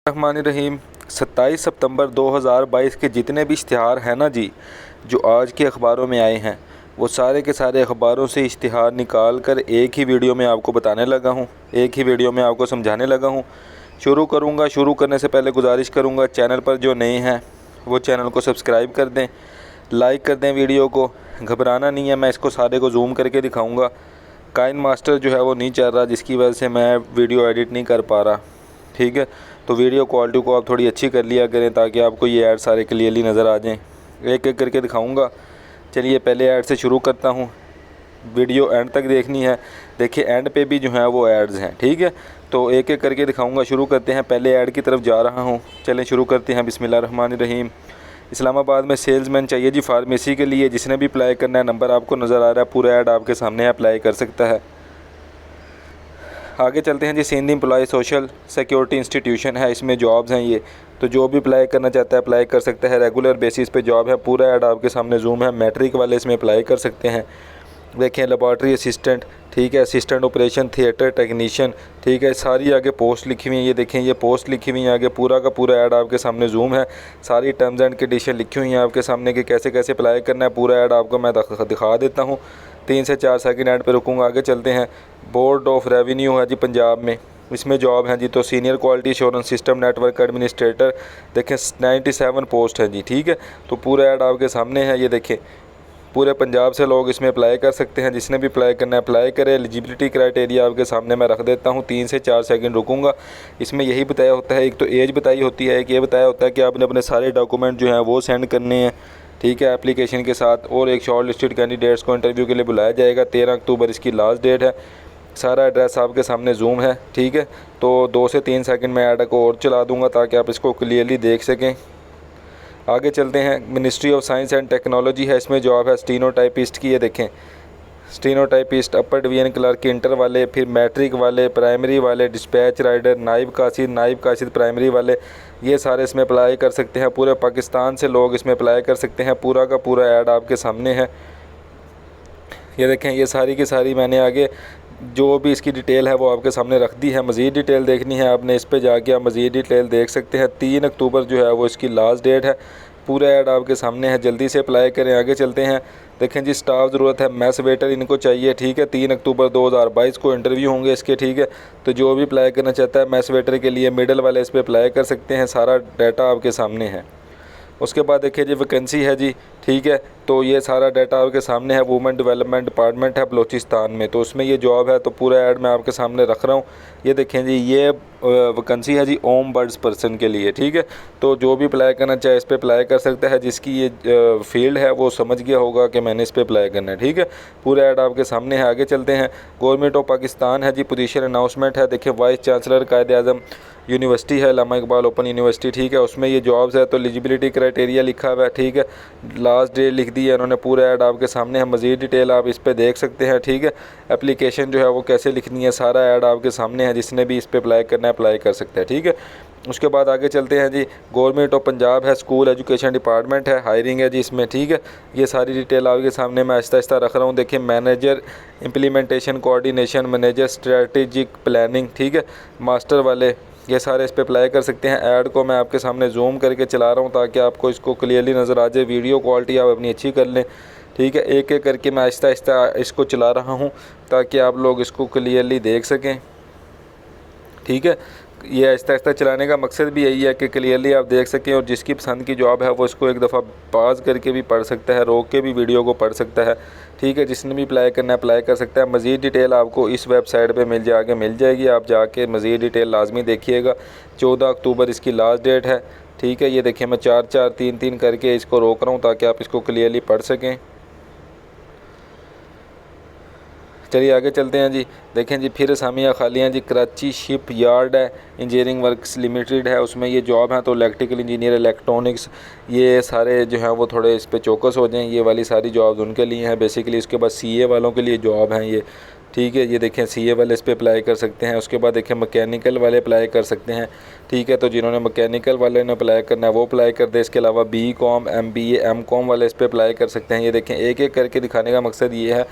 रहीम 27 सितंबर 2022 के जितने भी इश्तिहार हैं ना जी, जो आज के अखबारों में आए हैं, वो सारे के सारे अखबारों से इश्तिहार निकाल कर एक ही वीडियो में आपको बताने लगा हूँ, एक ही वीडियो में आपको समझाने लगा हूँ। शुरू करूँगा। शुरू करने से पहले गुजारिश करूँगा, चैनल पर जो नए हैं वो चैनल को सब्सक्राइब कर दें, लाइक कर दें वीडियो को। घबराना नहीं है, मैं इसको सारे को जूम करके दिखाऊँगा। काइन मास्टर जो है वो नहीं चल रहा, जिसकी वजह से मैं वीडियो एडिट नहीं कर पा रहा। ठीक है, तो वीडियो क्वालिटी को आप थोड़ी अच्छी कर लिया करें ताकि आपको ये ऐड सारे क्लियरली नज़र आ जाएं। एक एक करके दिखाऊंगा। चलिए पहले ऐड से शुरू करता हूं। वीडियो एंड तक देखनी है। देखिए एंड पे भी जो है वो एड्स हैं। ठीक है, तो एक एक करके दिखाऊंगा। शुरू करते हैं। पहले ऐड की तरफ जा रहा हूँ। चलें शुरू करते हैं। बिस्मिल्लाहिर्रहमानिर्रहीम। इस्लामाबाद में सेल्समैन चाहिए जी फार्मेसी के लिए। जिसने भी अप्लाई करना है, नंबर आपको नज़र आ रहा है, पूरा ऐड आपके सामने अप्लाई कर सकता है। आगे चलते हैं जी। Sindh employ social security institution है, इसमें जॉब्स हैं ये, तो जो भी अप्लाई करना चाहता है अप्लाई कर सकता है। रेगुलर बेसिस पे जॉब है। पूरा ऐड आपके सामने जूम है। मैट्रिक वाले इसमें अप्लाई कर सकते हैं। देखें लेबॉर्ट्री असिस्टेंट, ठीक है, असिस्टेंट ऑपरेशन थिएटर टेक्नीशियन, ठीक है, सारी आगे पोस्ट लिखी हुई है। ये देखें, ये पोस्ट लिखी हुई है आगे। पूरा का पूरा ऐड आपके सामने जूम है। सारी टर्म्स एंड कंडीशन लिखी हुई हैं आपके सामने कि कैसे कैसे अप्लाई करना है। पूरा ऐड आपको मैं दिखा देता हूँ। 3 से 4 सेकंड ऐड पे रुकूँगा। आगे चलते हैं। बोर्ड ऑफ रेवेन्यू है जी पंजाब में, इसमें जॉब है जी। तो senior quality assurance system network administrator, देखें 97 पोस्ट है जी। ठीक है, तो पूरा ऐड आपके सामने है। ये देखें, पूरे पंजाब से लोग इसमें अप्लाई कर सकते हैं। जिसने भी अप्लाई करना है अप्लाई करें। एलिजिबिलिटी क्राइटेरिया आपके सामने मैं रख देता हूँ। 3 से 4 सेकंड रुकूंगा। इसमें यही बताया होता है, एक तो एज बताई होती है, एक ये बताया होता है कि आपने अपने सारे डॉक्यूमेंट जो हैं वो सेंड करने हैं, ठीक है, एप्लीकेशन के साथ। और एक शॉर्ट लिस्टेड कैंडिडेट्स को इंटरव्यू के लिए बुलाया जाएगा। 13 अक्टूबर इसकी लास्ट डेट है। सारा एड्रेस आपके सामने जूम है। ठीक है, तो 2 से 3 सेकंड में ऐड को और चला दूंगा ताकि आप इसको क्लियरली देख सकें। आगे चलते हैं। Ministry of science and technology है, इसमें जॉब है स्टीनोटाइपिस्ट की। ये देखें, stenotypist, upper division clerk, inter वाले, फिर मैट्रिक वाले, प्राइमरी वाले, डिस्पैच राइडर, नाइब कासिद प्राइमरी वाले, ये सारे इसमें अप्लाई कर सकते हैं। पूरे पाकिस्तान से लोग इसमें अप्लाई कर सकते हैं। पूरा का पूरा ऐड आपके सामने है। ये देखें, ये सारी की सारी मैंने आगे जो भी इसकी डिटेल है वो आपके सामने रख दी है। मज़ीद डिटेल देखनी है आपने, इस पे जाके आप मज़ीद डिटेल देख सकते हैं। 3 अक्टूबर जो है वो इसकी लास्ट डेट है। पूरा ऐड आपके सामने है, जल्दी से अप्लाई करें। आगे चलते हैं। देखें जी, स्टाफ ज़रूरत है, मैस वेटर इनको चाहिए। ठीक है, 3 अक्टूबर 2022 को इंटरव्यू होंगे इसके। ठीक है, तो जो भी अप्लाई करना चाहता है मैस वेटर के लिए, मिडल वाले इस पर अप्लाई कर सकते हैं। सारा डाटा आपके सामने है। उसके बाद देखिए जी, वैकेंसी है जी। ठीक है, तो ये सारा डाटा आपके सामने है। वुमेन डेवलपमेंट डिपार्टमेंट है बलूचिस्तान में, तो उसमें ये जॉब है। तो पूरा ऐड मैं आपके सामने रख रहा हूँ। ये देखें जी, ये वैकेंसी है जी ओम बर्ड्स पर्सन के लिए। ठीक है, तो जो भी अप्लाई करना चाहे इस पर अप्लाई कर सकता है। जिसकी ये फील्ड है वो समझ गया होगा कि मैंने इस पर अप्लाई करना है। ठीक है, पूरा ऐड आपके सामने है। आगे चलते हैं। गवर्नमेंट ऑफ पाकिस्तान है जी, पोजीशन अनाउंसमेंट है। देखिए, वाइस चांसलर कायद आज़म यूनिवर्सिटी है, अल्लामा इकबाल ओपन यूनिवर्सिटी। ठीक है, उसमें ये जॉब्स है। तो एलिजिबिलिटी क्राइटेरिया लिखा हुआ है। ठीक है, लास्ट डेट लिख दी है उन्होंने। पूरा ऐड आपके सामने है। मज़ीद डिटेल आप इस पर देख सकते हैं। ठीक है, एप्लीकेशन जो है वो कैसे लिखनी है, सारा ऐड आपके सामने है। जिसने भी इस पर अप्लाई करना है अप्लाई कर सकता है। ठीक है, उसके बाद आगे चलते हैं जी। गवर्नमेंट ऑफ पंजाब है, स्कूल एजुकेशन डिपार्टमेंट है, हायरिंग है जी इसमें। ठीक है, ये सारी डिटेल आपके सामने मैं आहिस्ता आहिस्ता रख रहा हूँ। देखिए, manager implementation coordination, manager strategic planning, ठीक है, मास्टर वाले, ये सारे इस पर अप्लाई कर सकते हैं। ऐड को मैं आपके सामने जूम करके चला रहा हूँ ताकि आपको इसको क्लियरली नज़र आ जाए। वीडियो क्वालिटी आप अपनी अच्छी कर लें। ठीक है, एक एक करके मैं आहिस्ता आहिस्ता इसको चला रहा हूँ ताकि आप लोग इसको क्लियरली देख सकें। ठीक है, ये आहिस्ता आहिस्ता चलाने का मकसद भी यही है कि क्लियरली आप देख सकें। और जिसकी पसंद की जॉब है वो इसको एक दफ़ा पॉज करके भी पढ़ सकता है, रोक के भी वीडियो को पढ़ सकता है। ठीक है, जिसने भी अप्लाई करना है अप्लाई कर सकता है। मज़ीद डिटेल आपको इस वेबसाइट पे मिल जाएगी। आप जाके मज़ीद डिटेल लाजमी देखिएगा। 14 अक्टूबर इसकी लास्ट डेट है। ठीक है, ये देखिए, मैं 4-4 3-3 करके इसको रोक रहा हूँ ताकि आप इसको क्लियरली पढ़ सकें। चलिए आगे चलते हैं जी। देखें जी, फिर असामियाँ खाली हैं जी। कराची शिप यार्ड है, इंजीनियरिंग वर्क्स लिमिटेड है, उसमें ये जॉब है। तो इलेक्ट्रिकल इंजीनियर, इलेक्ट्रॉनिक्स, ये सारे जो हैं वो थोड़े इस पे चौकस हो जाएं। ये वाली सारी जॉब्स उनके लिए हैं बेसिकली। उसके बाद सीए वालों के लिए जॉब हैं ये। ठीक है, ये देखें, सीए वाले इस पर अप्लाई कर सकते हैं। उसके बाद देखें, मैकेनिकल वाले अप्लाई कर सकते हैं। ठीक है। तो जिन्होंने मैकेनिकल वाले ने अप्लाई करना है वो अप्लाई कर दे। इसके अलावा BCom MBA MCom वाले इस पर अप्लाई कर सकते हैं। ये देखें एक एक करके दिखाने का मकसद ये है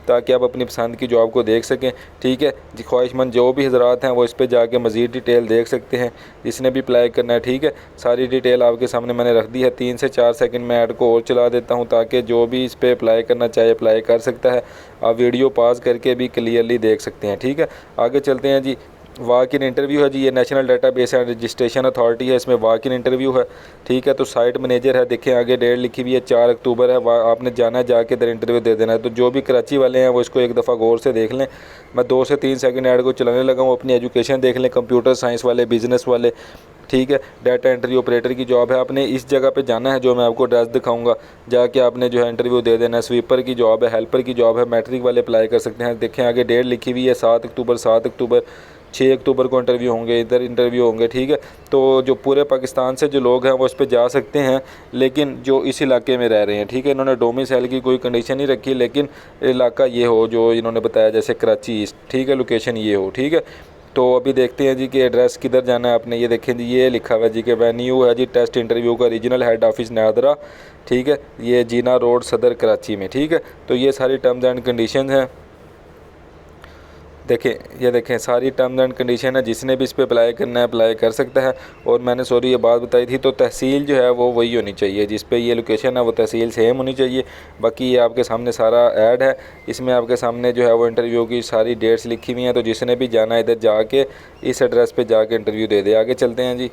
ताकि आप अपनी पसंद की जॉब को देख सकें, ठीक है। ख्वाहिशमंद जो भी हजरात हैं वो इस पर जाके मज़ीद डिटेल देख सकते हैं, जिसने भी अप्लाई करना है, ठीक है। सारी डिटेल आपके सामने मैंने रख दी है। 3 से 4 सेकंड में ऐड को और चला देता हूं ताकि जो भी इस पर अप्लाई करना चाहे अप्लाई कर सकता है। आप वीडियो पॉज करके भी क्लियरली देख सकते हैं, ठीक है। आगे चलते हैं जी। वॉक इन इंटरव्यू है जी। ये national database and registration authority है, इसमें वॉक इन इंटरव्यू है, ठीक है। तो साइट मैनेजर है, देखें आगे डेट लिखी हुई है 4 अक्टूबर है। आपने जाना है, जाके इधर इंटरव्यू दे देना है। तो जो भी कराची वाले हैं वो इसको एक दफ़ा गौर से देख लें। मैं 2 से 3 सेकंड ऐड को चलाने लगा हूँ। अपनी एजुकेशन देख लें, कंप्यूटर साइंस वाले, बिज़नेस वाले, ठीक है। डाटा एंट्री ऑपरेटर की जॉब है। आपने इस जगह पे जाना है जो मैं आपको एड्रेस दिखाऊंगा, जाके आपने जो है इंटरव्यू दे देना है। स्वीपर की जॉब है, हेल्पर की जॉब है, मैट्रिक वाले अप्लाई कर सकते हैं। देखें आगे डेट लिखी हुई है 7 अक्टूबर, 7 अक्टूबर, 6 अक्टूबर को इंटरव्यू होंगे, इधर इंटरव्यू होंगे, ठीक है। तो जो पूरे पाकिस्तान से जो लोग हैं वो इस पर जा सकते हैं, लेकिन जो इस इलाके में रह रहे हैं, ठीक है। इन्होंने डोमिसाइल की कोई कंडीशन नहीं रखी, लेकिन इलाका ये हो जो इन्होंने बताया, जैसे कराची ईस्ट, ठीक है, लोकेशन ये हो, ठीक है। तो अभी देखते हैं जी कि एड्रेस किधर जाना है आपने। ये देखें जी, ये लिखा हुआ है जी कि वेन्यू है जी टेस्ट इंटरव्यू का, रीजनल हेड ऑफिस नादरा, ठीक है। ये जीना रोड सदर कराची में, ठीक है। तो ये सारी टर्म्स एंड कंडीशन हैं। देखें, ये देखें सारी टर्म्स एंड कंडीशन है। जिसने भी इस पर अप्लाई करना है अप्लाई कर सकता है। और मैंने सॉरी ये बात बताई थी, तो तहसील जो है वो वही होनी चाहिए, जिस पे ये लोकेशन है वो तहसील सेम होनी चाहिए। बाकी ये आपके सामने सारा ऐड है, इसमें आपके सामने जो है वो इंटरव्यू की सारी डेट्स लिखी हुई हैं। तो जिसने भी जाना है इधर जाके इस एड्रेस पर जाके इंटरव्यू दे दे। आगे चलते हैं जी।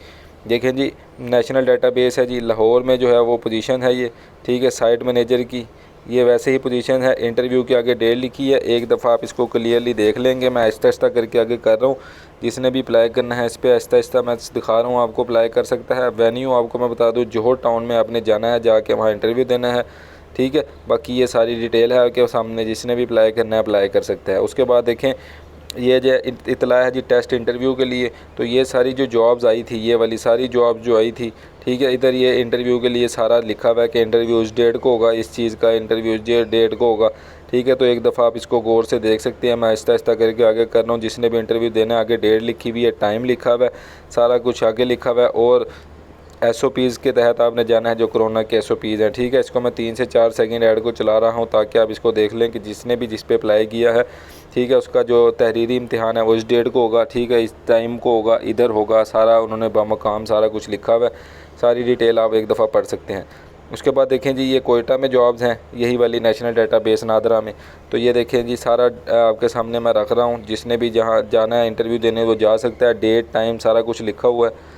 देखें जी, नेशनल डेटाबेस है जी, लाहौर में जो है वो पोजीशन है ये, ठीक है, साइट मैनेजर की। ये वैसे ही पोजीशन है। इंटरव्यू के आगे डेट लिखी है, एक दफ़ा आप इसको क्लियरली देख लेंगे। मैं आहिस्ता आहिस्ता करके आगे कर रहा हूँ। जिसने भी अप्लाई करना है इस पर आहिस्ता आहिस्ता मैं दिखा रहा हूँ, आपको अप्लाई कर सकता है। वेन्यू आपको मैं बता दूँ, जोहर टाउन में आपने जाना है, जाके वहाँ इंटरव्यू देना है, ठीक है। बाकी ये सारी डिटेल है आपके सामने, जिसने भी अप्लाई करना है अप्लाई कर सकता है। उसके बाद देखें, ये जो इतला है जी टेस्ट इंटरव्यू के लिए। तो ये सारी जो जॉब्स आई थी, ये वाली सारी जॉब जो आई थी, ठीक है। इधर ये इंटरव्यू के लिए सारा लिखा हुआ है कि इंटरव्यू इस डेट को होगा, इस चीज़ का इंटरव्यू इस डेट को होगा, ठीक है। तो एक दफ़ा आप इसको गौर से देख सकते हैं। मैं आहिस्ता आहिस्ता करके आगे कर रहा हूँ। जिसने भी इंटरव्यू देना है, आगे डेट लिखी हुई है, टाइम लिखा हुआ है, सारा कुछ आगे लिखा हुआ है। और SOPs के तहत आपने जाना है, जो कोरोना के SOPs हैं, ठीक है। इसको मैं 3 से 4 सेकंड ऐड को चला रहा हूँ ताकि आप इसको देख लें कि जिसने भी जिस पे अप्लाई किया है, ठीक है, उसका जो तहरीरी इम्तिहान है वो इस डेट को होगा, ठीक है, इस टाइम को होगा, इधर होगा, सारा उन्होंने बमकाम सारा कुछ लिखा हुआ है। सारी डिटेल आप एक दफ़ा पढ़ सकते हैं। उसके बाद देखें जी, ये कोयटा में जॉब्स हैं, यही वाली नेशनल डेटाबेस नादरा में। तो ये देखें जी, सारा आपके सामने मैं रख रहा हूँ। जिसने भी जहाँ जाना है इंटरव्यू देने वो जा सकता है। डेट टाइम सारा कुछ लिखा हुआ है।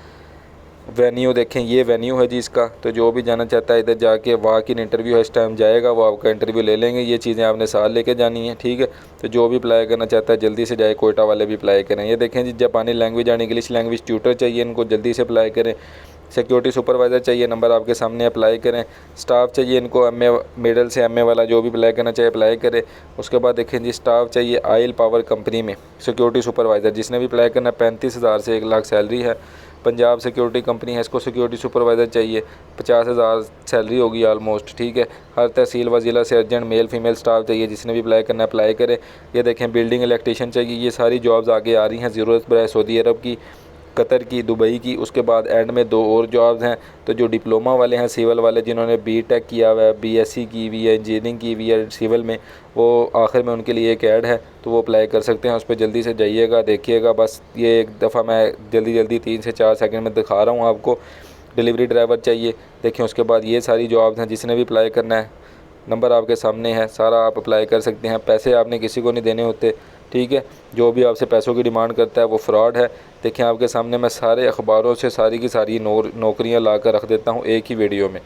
वेन्यू देखें, ये वेन्यू है जी इसका। तो जो भी जाना चाहता है इधर जाके वॉक इन इंटरव्यू है, इस टाइम जाएगा, वो आपका इंटरव्यू ले लेंगे। ये चीज़ें आपने साथ लेके जानी है, ठीक है। तो जो भी अप्लाई करना चाहता है जल्दी से जाए, कोयटा वाले भी अप्लाई करें। ये देखें जी, जापानी language and English language tutor चाहिए, इनको जल्दी से अप्लाई करें। सिक्योरिटी सुपरवाइज़र चाहिए, नंबर आपके सामने, अप्लाई करें। स्टाफ चाहिए इनको MA मिडल से MA वाला जो भी अप्लाई करना चाहिए अप्लाई करें। उसके बाद देखें जी, स्टाफ चाहिए ऑयल पावर कंपनी में सिक्योरिटी सुपरवाइज़र, जिसने भी अप्लाई करना 35,000 से 1 लाख सैलरी है। पंजाब सिक्योरिटी कंपनी है, इसको सिक्योरिटी सुपरवाइज़र चाहिए, 50,000 सैलरी होगी ऑलमोस्ट, ठीक है। हर तहसील व ज़िला से अर्जेंट मेल फीमेल स्टाफ चाहिए, जिसने भी अप्लाई करना अप्लाई करे। ये देखें, बिल्डिंग इलेक्ट्रीशियन चाहिए। ये सारी जॉब्स आगे आ रही हैं, ज़रूरत बराए सऊदी अरब की, कतर की, दुबई की। उसके बाद एंड में 2 और जॉब्स हैं। तो जो डिप्लोमा वाले हैं, सिविल वाले, जिन्होंने BTech किया हुआ है, BSc की हुई है, इंजीनियरिंग की हुई है सिविल में, वो आखिर में उनके लिए एक ऐड है, तो वो अप्लाई कर सकते हैं। उस पर जल्दी से जाइएगा, देखिएगा। बस ये एक दफ़ा मैं जल्दी 3 से 4 सेकंड में दिखा रहा हूँ आपको। डिलीवरी ड्राइवर चाहिए, देखें। उसके बाद ये सारी जॉब्स हैं, जिसने भी अप्लाई करना है, नंबर आपके सामने है, सारा आप अप्लाई कर सकते हैं। पैसे आपने किसी को नहीं देने होते, ठीक है। जो भी आपसे पैसों की डिमांड करता है वो फ्रॉड है। देखें, आपके सामने मैं सारे अखबारों से सारी की सारी नौकरियां ला कर रख देता हूं एक ही वीडियो में।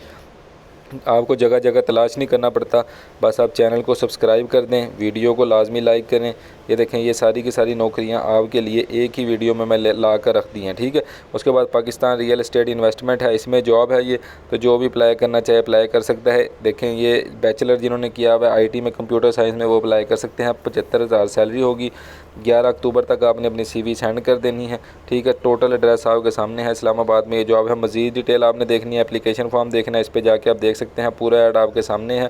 आपको जगह जगह तलाश नहीं करना पड़ता। बस आप चैनल को सब्सक्राइब कर दें, वीडियो को लाजमी लाइक करें। ये देखें, ये सारी की सारी नौकरियां आपके लिए एक ही वीडियो में मैं ला कर रख दी हैं, ठीक है। उसके बाद पाकिस्तान रियल एस्टेट इन्वेस्टमेंट है, इसमें जॉब है ये। तो जो भी अप्लाई करना चाहे अप्लाई कर सकता है। देखें, ये बैचलर जिन्होंने किया हुआ है IT में, कंप्यूटर साइंस में, वो अप्लाई कर सकते हैं। 75,000 सैलरी होगी। 11 अक्टूबर तक आपने अपनी CV सेंड कर देनी है, ठीक है। टोटल एड्रेस आपके सामने है, इस्लामाबाद में ये जॉब है। मज़ीद डिटेल आपने देखनी है, एप्लीकेशन फॉर्म देखना है, इस पर जाके आप देख सकते हैं। पूरा ऐड आपके सामने है।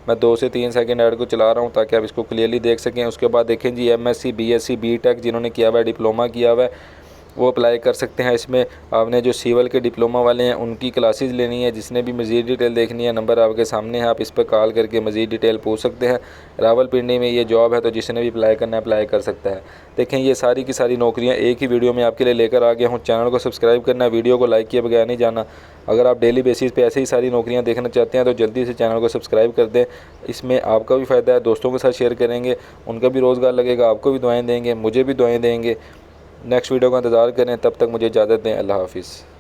मैं 2 से 3 सेकंड ऐड को चला रहा हूँ ताकि आप इसको क्लियरली देख सकें। उसके बाद देखें जी, MSc BSc BTech जिन्होंने किया हुआ है, डिप्लोमा किया हुआ है, वो अप्लाई कर सकते हैं। इसमें आपने जो सिविल के डिप्लोमा वाले हैं उनकी क्लासेस लेनी है। जिसने भी मज़ीद डिटेल देखनी है, नंबर आपके सामने है, आप इस पर कॉल करके मज़ीद डिटेल पूछ सकते हैं। रावलपिंडी में ये जॉब है, तो जिसने भी अप्लाई करना है अप्लाई कर सकता है। देखें, ये सारी की सारी नौकरियाँ एक ही वीडियो में आपके लिए लेकर आ गया हूँ। चैनल को सब्सक्राइब करना, वीडियो को लाइक किए बगैर नहीं जाना। अगर आप डेली बेसिस पे ऐसे ही सारी नौकरियां देखना चाहते हैं तो जल्दी से चैनल को सब्सक्राइब कर दें। इसमें आपका भी फ़ायदा है, दोस्तों के साथ शेयर करेंगे, उनका भी रोज़गार लगेगा, आपको भी दुआएं देंगे, मुझे भी दुआएं देंगे। नेक्स्ट वीडियो का इंतज़ार करें, तब तक मुझे इजाज़त दें। अल्लाह हाफ़िज़।